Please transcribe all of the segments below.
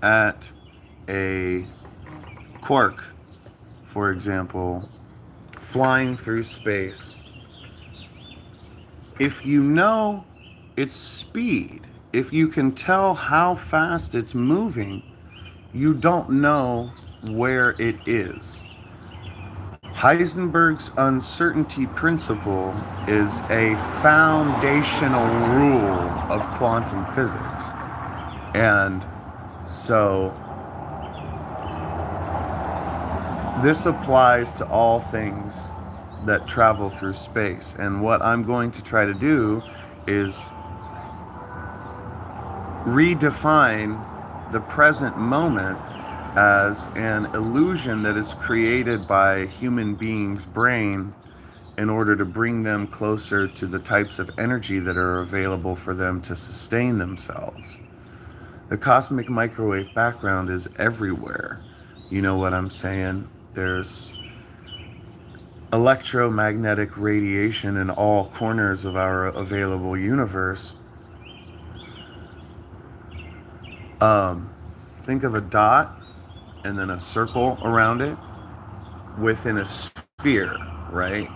at a quark, for example, flying through space, if you know its speed, if you can tell how fast it's moving, you don't know where it is. Heisenberg's uncertainty principle is a foundational rule of quantum physics. And so this applies to all things that travel through space. And what I'm going to try to do is redefine the present moment as an illusion that is created by human beings' brain in order to bring them closer to the types of energy that are available for them to sustain themselves. The cosmic microwave background is everywhere. You know what I'm saying? There's electromagnetic radiation in all corners of our available universe. Think of a dot and then a circle around it within a sphere, right?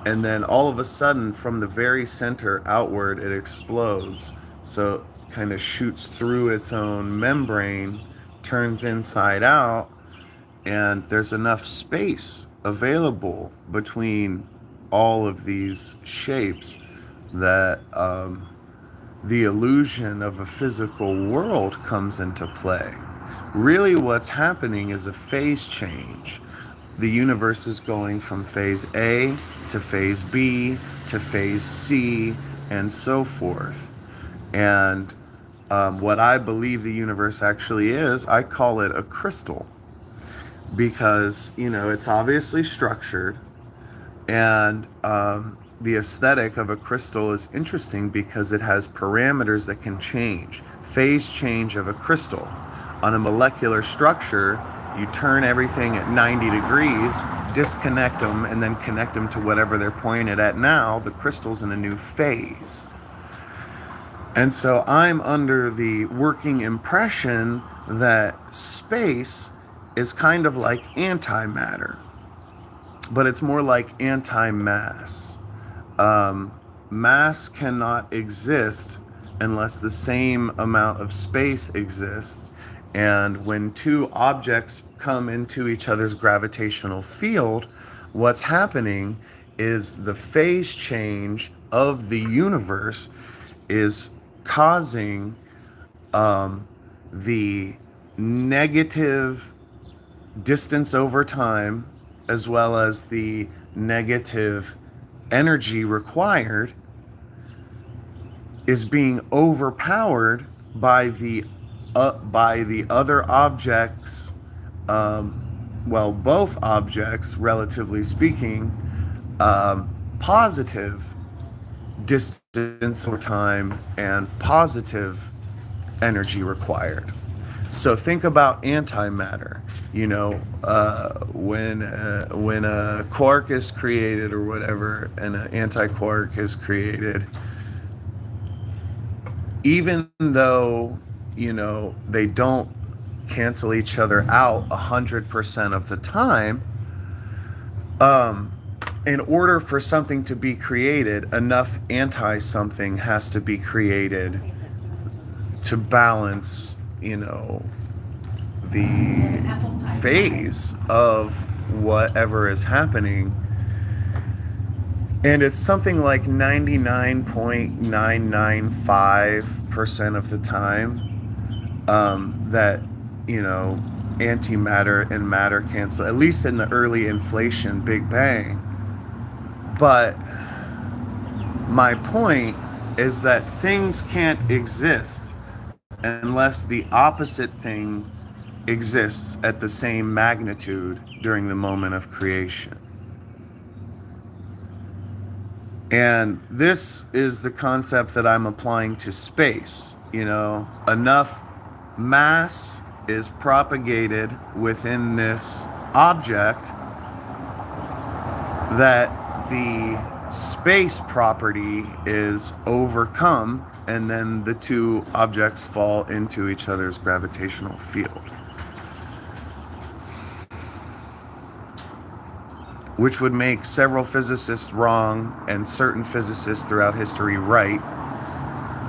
And then all of a sudden, from the very center outward, it explodes. So it kind of shoots through its own membrane, turns inside out, and there's enough space available between all of these shapes that the illusion of a physical world comes into play. Really, what's happening is a phase change. The universe is going from phase A to phase B to phase C and so forth. And what I believe the universe actually is, I call it a crystal because, you know, it's obviously structured, and the aesthetic of a crystal is interesting because it has parameters that can change. Phase change of a crystal. On a molecular structure, you turn everything at 90 degrees, disconnect them, and then connect them to whatever they're pointed at now. The crystal's in a new phase. And so I'm under the working impression that space is kind of like antimatter, but it's more like anti-mass. Mass cannot exist unless the same amount of space exists. And when two objects come into each other's gravitational field, what's happening is the phase change of the universe is causing the negative distance over time, as well as the negative energy required, is being overpowered by the other objects. Both objects, relatively speaking, positive distance or time and positive energy required. So think about antimatter. You know, when a quark is created or whatever, and an antiquark is created, even though, you know, they don't cancel each other out 100% of the time, in order for something to be created, enough anti-something has to be created to balance, you know, the phase of whatever is happening. And it's something like 99.995% of the time that, you know, antimatter and matter cancel, at least in the early inflation Big Bang. But my point is that things can't exist unless the opposite thing exists at the same magnitude during the moment of creation. And this is the concept that I'm applying to space. You know, enough mass is propagated within this object that the space property is overcome, and then the two objects fall into each other's gravitational field, which would make several physicists wrong and certain physicists throughout history right,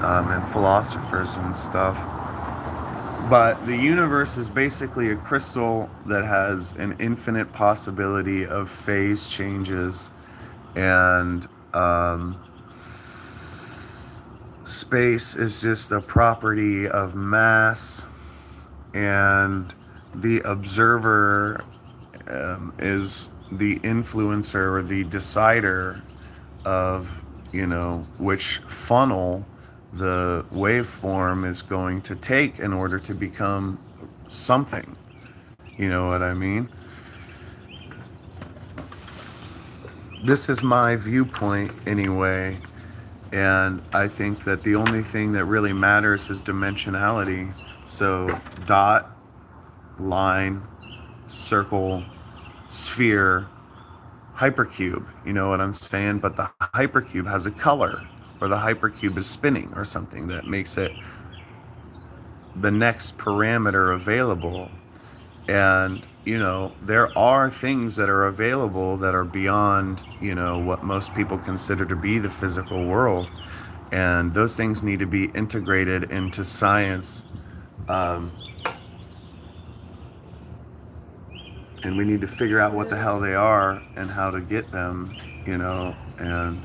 and philosophers and stuff. But the universe is basically a crystal that has an infinite possibility of phase changes, and space is just a property of mass, and the observer is the influencer or the decider of, which funnel the waveform is going to take in order to become something. You know what I mean? This is my viewpoint anyway, and I think that the only thing that really matters is dimensionality. So dot, line, circle, sphere, hypercube, you know what I'm saying? But the hypercube has a color, or the hypercube is spinning or something that makes it the next parameter available. And there are things that are available that are beyond what most people consider to be the physical world, and those things need to be integrated into science, and we need to figure out what the hell they are and how to get them, and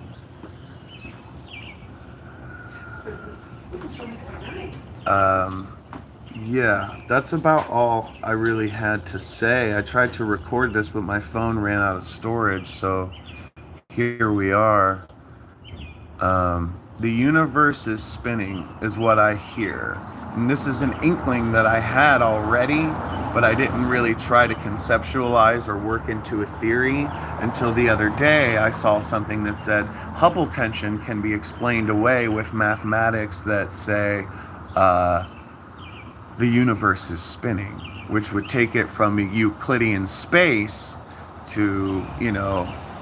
yeah, that's about all I really had to say. I tried to record this, but my phone ran out of storage, so here we are. The universe is spinning, is what I hear. And this is an inkling that I had already, but I didn't really try to conceptualize or work into a theory until the other day. I saw something that said Hubble tension can be explained away with mathematics that say the universe is spinning, which would take it from a Euclidean space to,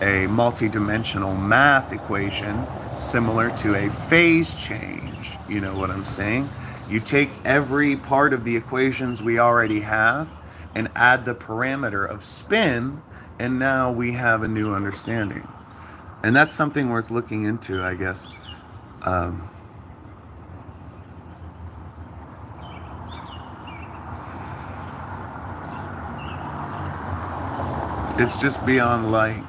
a multi-dimensional math equation similar to a phase change. You know what I'm saying? You take every part of the equations we already have and add the parameter of spin, and now we have a new understanding. And that's something worth looking into, I guess. It's just beyond light.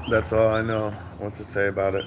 That's all I know what to say about it.